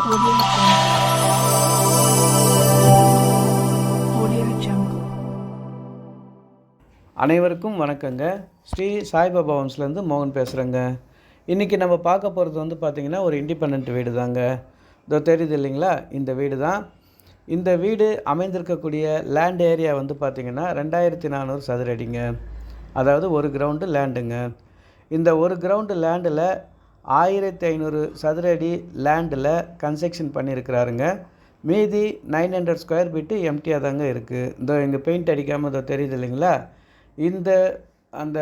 Audio Jungle. அனைவருக்கும் வணக்கங்க. ஸ்ரீ சாய்பாபா ஹோம்ஸ்லேருந்து மோகன் பேசுகிறேங்க. இன்றைக்கி நம்ம பார்க்க போகிறது வந்து பார்த்திங்கன்னா ஒரு இண்டிபெண்ட் வீடு தாங்க. இதோ தெரியுது இல்லைங்களா, இந்த வீடு தான். இந்த வீடு அமைந்திருக்கக்கூடிய லேண்ட் ஏரியா வந்து பார்த்திங்கன்னா 2400 சதுர அடிங்க. அதாவது ஒரு கிரவுண்டு லேண்டுங்க. இந்த ஒரு கிரவுண்டு லேண்டில் 1500 சதுர அடி லேண்டில் கன்ஸ்ட்ரக்ஷன் பண்ணியிருக்கிறாருங்க. மீதி 900 ஸ்கொயர் ஃபீட்டு எம்டியாக தாங்க இருக்குது. இந்த இங்கே பெயிண்ட் அடிக்காமல் இதோ தெரியுது இல்லைங்களா, இந்த அந்த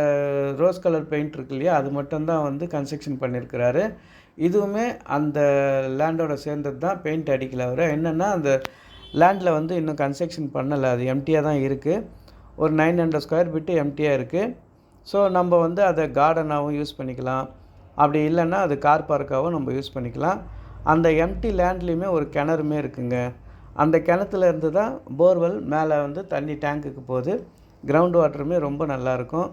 ரோஸ் கலர் பெயிண்ட் இருக்கு இல்லையா, அது மட்டும்தான் வந்து கன்ஸ்ட்ரக்ஷன் பண்ணியிருக்கிறாரு. இதுவுமே அந்த லேண்டோட சேர்ந்தது தான், பெயிண்ட் அடிக்கல அவர். என்னென்னா அந்த லேண்டில் வந்து இன்னும் கன்ஸ்ட்ரக்ஷன் பண்ணலை, அது எம்டியாக தான் இருக்குது. ஒரு 900 ஸ்கொயர் ஃபீட்டு எம்டியாக இருக்குது. ஸோ நம்ம வந்து அதை கார்டனாகவும் யூஸ் பண்ணிக்கலாம், அப்படி இல்லைன்னா அது கார் பார்க்காகவும் நம்ம யூஸ் பண்ணிக்கலாம். அந்த எம்டி லேண்ட்லேயுமே ஒரு கிணறுமே இருக்குங்க. அந்த கிணத்துல இருந்து தான் போர்வெல் மேலே வந்து தண்ணி டேங்க்குக்கு போகுது. கிரவுண்ட் வாட்டருமே ரொம்ப நல்லாயிருக்கும்.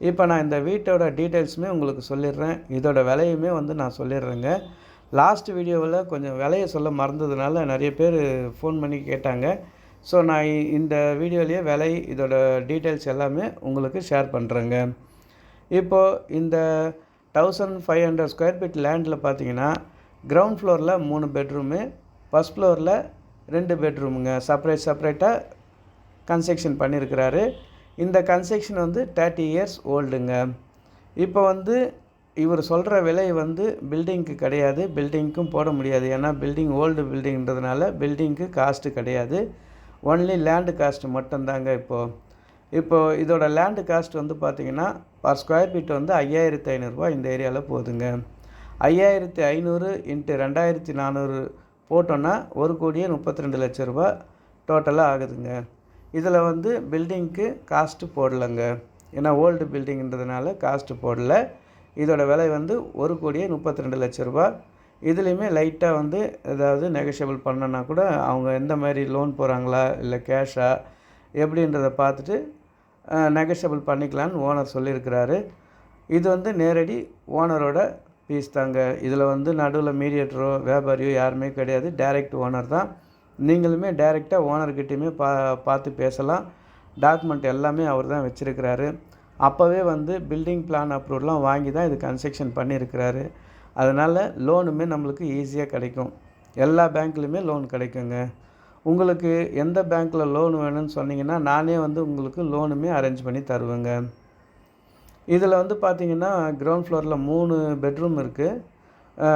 இப்போ நான் இந்த வீட்டோட டீட்டெயில்ஸுமே உங்களுக்கு சொல்லிடுறேன். இதோட விலையுமே வந்து நான் சொல்லிடுறேங்க. லாஸ்ட் வீடியோவில் கொஞ்சம் விலையை சொல்ல மறந்ததுனால நிறைய பேர் ஃபோன் பண்ணி கேட்டாங்க. ஸோ நான் இந்த வீடியோலேயே விலை, இதோட டீட்டெயில்ஸ் எல்லாமே உங்களுக்கு ஷேர் பண்ணுறேங்க. இப்போது இந்த 1500 ஸ்கொயர் ஃபீட் லேண்டில் பார்த்தீங்கன்னா கிரவுண்ட் ஃப்ளோரில் 3 பெட்ரூமு, ஃபஸ்ட் ஃப்ளோரில் 2 பெட்ரூமுங்க. செப்பரேட்டாக கன்ஸ்ட்ரக்ஷன் பண்ணியிருக்கிறாரு. இந்த கன்ஸ்ட்ரக்ஷன் வந்து 30 இயர்ஸ் ஓல்டுங்க. இப்போ வந்து இவர் சொல்கிற விலை வந்து பில்டிங்க்கு கிடையாது, பில்டிங்க்கும் போட முடியாது. ஏன்னா பில்டிங் ஓல்டு பில்டிங்கிறதுனால பில்டிங்க்கு காஸ்ட்டு கிடையாது, ஒன்லி லேண்டு காஸ்ட்டு மட்டும்தாங்க. இப்போது இதோட லேண்டு காஸ்ட் வந்து பார்த்திங்கன்னா பர் ஸ்கொயர் ஃபீட் வந்து 5500 ரூபா இந்த ஏரியாவில் போகுதுங்க. 5500 இன்ட்டு 2400 போட்டோன்னா 1,32,00,000 ரூபா டோட்டலாக ஆகுதுங்க. இதில் வந்து பில்டிங்க்கு காஸ்ட்டு போடலைங்க, ஏன்னா ஓல்டு பில்டிங்கிறதுனால காஸ்ட்டு போடலை. இதோட விலை வந்து 1,32,00,000 ரூபா. இதுலேயுமே லைட்டாக வந்து ஏதாவது நெகோஷியபிள் பண்ணனா கூட அவங்க எந்த மாதிரி லோன் போகிறாங்களா இல்லை கேஷா எப்படின்றத பார்த்துட்டு நெகோஷியபிள் பண்ணிக்கலான்னு ஓனர் சொல்லியிருக்கிறாரு. இது வந்து நேரடி ஓனரோட பீஸ் தாங்க. இதில் வந்து நடுவில் மீடியேட்டரோ வியாபாரியோ யாருமே கிடையாது, டைரக்ட் ஓனர் தான். நீங்களுமே டைரெக்டாக ஓனர்கிட்டையுமே பார்த்து பேசலாம். டாக்குமெண்ட் எல்லாமே அவர் தான் வச்சுருக்கிறாரு. அப்போவே வந்து பில்டிங் பிளான் அப்ரூவல்லாம் வாங்கி தான் இது கன்ஸ்ட்ரக்ஷன் பண்ணியிருக்கிறாரு. அதனால் லோனுமே நம்மளுக்கு ஈஸியாக கிடைக்கும். எல்லா பேங்க்லேயுமே லோன் கிடைக்குங்க. உங்களுக்கு எந்த பேங்க்கில் லோன் வேணும்னு சொன்னீங்கன்னா நானே வந்து உங்களுக்கு லோனுமே அரேஞ்ச் பண்ணி தருவேங்க. இதில் வந்து பார்த்திங்கன்னா கிரவுண்ட் ஃப்ளோரில் 3 பெட்ரூம் இருக்குது.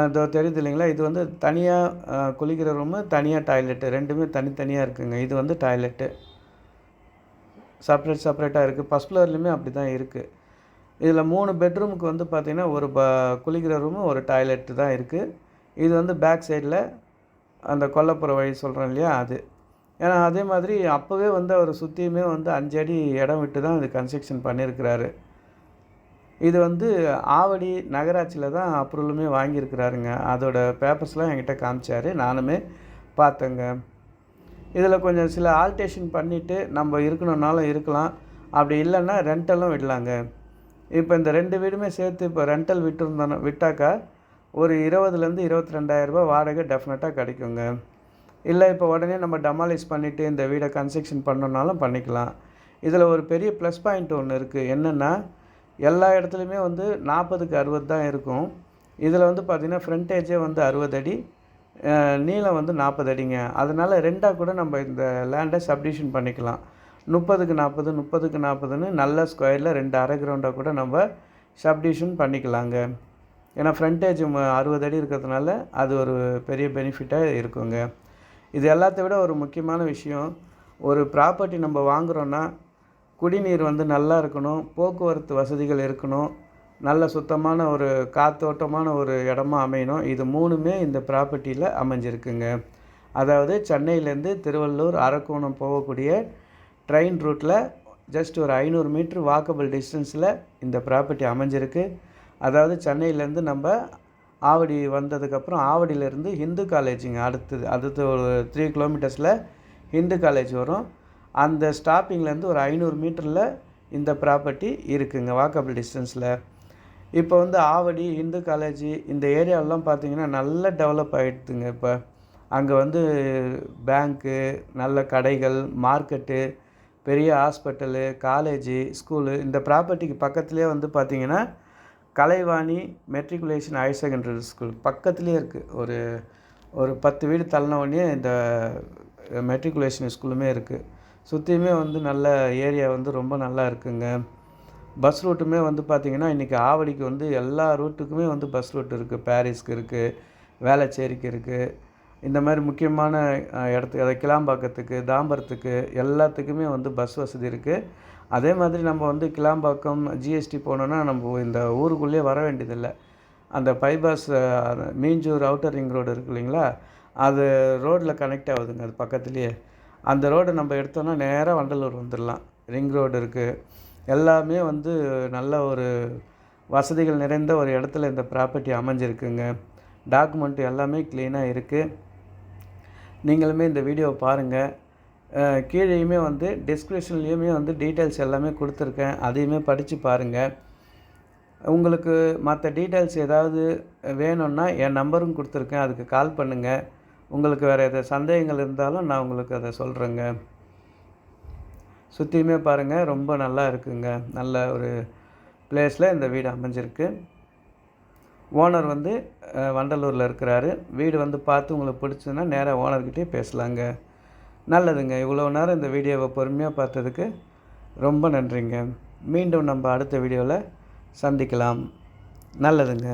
இதோ தெரியுது இல்லைங்களா, இது வந்து தனியாக குளிக்கிற ரூமு, தனியாக டாய்லெட்டு, ரெண்டுமே தனித்தனியாக இருக்குதுங்க. இது வந்து டாய்லெட்டு செப்பரேட்டாக இருக்குது. ஃபஸ்ட் ஃப்ளோர்லேயுமே அப்படி தான் இருக்குது. இதில் 3 பெட்ரூமுக்கு வந்து பார்த்திங்கன்னா ஒரு குளிக்கிற ரூமு, ஒரு டாய்லெட்டு தான் இருக்குது. இது வந்து பேக் சைடில் அந்த கொல்லைப்புற வழி சொல்கிறேன் இல்லையா, அது. ஏன்னா அதே மாதிரி அப்போவே வந்து அவர் சுற்றியுமே வந்து 5 அடி இடம் விட்டு தான் இது கன்ஸ்ட்ரக்ஷன் பண்ணியிருக்கிறாரு. இது வந்து ஆவடி நகராட்சியில் தான் அப்ரூவலுமே வாங்கியிருக்கிறாருங்க. அதோட பேப்பர்ஸ்லாம் என்கிட்ட காமிச்சார், நானுமே பார்த்தேங்க. இதில் கொஞ்சம் சில ஆல்டேஷன் பண்ணிவிட்டு நம்ம இருக்கணுன்னாலும் இருக்கலாம், அப்படி இல்லைன்னா ரெண்டலும் விடலாங்க. இப்போ இந்த 2 வீடுமே சேர்த்து இப்போ ரெண்டல் விட்டாக்கா ஒரு 20,000 22,000 ரூபா வாடகை டெஃபினட்டாக கிடைக்குங்க. இல்லை இப்போ உடனே நம்ம டெமாலிஷ் பண்ணிவிட்டு இந்த வீடை கன்ஸ்ட்ரக்ஷன் பண்ணணுன்னாலும் பண்ணிக்கலாம். இதில் ஒரு பெரிய ப்ளஸ் பாயிண்ட் ஒன்று இருக்குது. என்னென்னா எல்லா இடத்துலையுமே வந்து 40க்கு 60 தான் இருக்கும். இதில் வந்து பார்த்திங்கன்னா ஃப்ரண்டேஜே வந்து 60 அடி, நீளம் வந்து 40 அடிங்க. அதனால் ரெண்டாக கூட நம்ம இந்த லேண்டை சப்டிவிஷன் பண்ணிக்கலாம். 30க்கு 40 30க்கு 40ன்னு நல்ல ஸ்கொயரில் 2 அரை கிரவுண்டாக கூட நம்ம சப்டிவிஷன் பண்ணிக்கலாங்க. ஏன்னா ஃப்ரண்டேஜ் 60 அடி இருக்கிறதுனால அது ஒரு பெரிய பெனிஃபிட்டாக இருக்குங்க. இது எல்லாத்த விட ஒரு முக்கியமான விஷயம், ஒரு ப்ராப்பர்ட்டி நம்ம வாங்குகிறோன்னா குடிநீர் வந்து நல்லா இருக்கணும், போக்குவரத்து வசதிகள் இருக்கணும், நல்ல சுத்தமான ஒரு காத்தோட்டமான ஒரு இடமா அமையணும். இது 3மே இந்த ப்ராப்பர்ட்டியில் அமைஞ்சிருக்குங்க. அதாவது சென்னையிலேருந்து திருவள்ளூர் அரக்கோணம் போகக்கூடிய ட்ரெயின் ரூட்டில் ஜஸ்ட் ஒரு 500 மீட்ரு வாக்கபிள் டிஸ்டன்ஸில் இந்த ப்ராப்பர்ட்டி அமைஞ்சிருக்கு. அதாவது சென்னையிலேருந்து நம்ம ஆவடி வந்ததுக்கப்புறம் ஆவடியிலேருந்து ஹிந்து காலேஜுங்க, அடுத்து ஒரு 3 கிலோமீட்டர்ஸில் ஹிந்து காலேஜ் வரும். அந்த ஸ்டாப்பிங்லேருந்து ஒரு 500 மீட்டரில் இந்த ப்ராப்பர்ட்டி இருக்குங்க, வாக்கபிள் டிஸ்டன்ஸில். இப்போ வந்து ஆவடி, ஹிந்து காலேஜ் இந்த ஏரியாவெல்லாம் பார்த்திங்கன்னா நல்லா டெவலப் ஆகிடுதுங்க. இப்போ அங்கே வந்து பேங்க்கு, நல்ல கடைகள், மார்க்கெட்டு, பெரிய ஹாஸ்பிட்டலு, காலேஜு, ஸ்கூலு இந்த ப்ராப்பர்ட்டிக்கு பக்கத்துலேயே வந்து பார்த்திங்கன்னா Kalaivani matriculation higher secondary school பக்கத்துலேயே இருக்குது. ஒரு ஒரு 10 வீடு தள்ளினோடனே இந்த மெட்ரிகுலேஷன் ஸ்கூலுமே இருக்குது. சுற்றியுமே வந்து நல்ல ஏரியா வந்து ரொம்ப நல்லா இருக்குங்க. பஸ் ரூட்டுமே வந்து பார்த்திங்கன்னா இன்றைக்கி ஆவடிக்கு வந்து எல்லா ரூட்டுக்குமே வந்து பஸ் ரூட் இருக்குது. பாரிஸ்க்கு இருக்குது, வேளச்சேரிக்கு இருக்குது. இந்த மாதிரி முக்கியமான இடத்துக்கு, அதாவது கிளாம்பாக்கத்துக்கு, தாம்பரத்துக்கு எல்லாத்துக்குமே வந்து பஸ் வசதி இருக்குது. அதே மாதிரி நம்ம வந்து கிளாம்பாக்கம் ஜிஎஸ்டி போனோன்னா நம்ம இந்த ஊருக்குள்ளேயே வர வேண்டியதில்லை. அந்த bypass Minjur outer ring road இருக்குது இல்லைங்களா, அது ரோட்டில் கனெக்ட் ஆகுதுங்க. அது பக்கத்துலேயே அந்த ரோடு நம்ம எடுத்தோன்னா நேராக வண்டலூர் வந்துடலாம். ரிங் ரோடு இருக்குது. எல்லாமே வந்து நல்ல ஒரு வசதிகள் நிறைந்த ஒரு இடத்துல இந்த ப்ராப்பர்ட்டி அமைஞ்சிருக்குங்க. டாக்குமெண்ட் எல்லாமே க்ளீனாக இருக்குது. நீங்களுமே இந்த வீடியோவை பாருங்கள். கீழேயுமே வந்து டிஸ்கிரிப்ஷன்லேயுமே வந்து டீட்டெயில்ஸ் எல்லாமே கொடுத்துருக்கேன். அதையுமே படித்து பாருங்கள். உங்களுக்கு மற்ற டீட்டெயில்ஸ் ஏதாவது வேணும்னா என் நம்பரும் கொடுத்துருக்கேன். அதுக்கு கால் பண்ணுங்கள். உங்களுக்கு வேறு எதாவது சந்தேகங்கள் இருந்தாலும் நான் உங்களுக்கு அதை சொல்கிறேங்க. சுற்றியுமே பாருங்கள், ரொம்ப நல்லா இருக்குங்க. நல்ல ஒரு பிளேஸில் இந்த வீடு அமைஞ்சிருக்கு. ஓனர் வந்து வண்டலூரில் இருக்கிறாரு. வீடு வந்து பார்த்து உங்களுக்கு பிடிச்சதுன்னா நேராக ஓனர்கிட்டே பேசலாங்க. நல்லதுங்க. இவ்வளோ நேரம் இந்த வீடியோவை பொறுமையாக பார்த்ததுக்கு ரொம்ப நன்றிங்க. மீண்டும் நம்ம அடுத்த வீடியோவில் சந்திக்கலாம். நல்லதுங்க.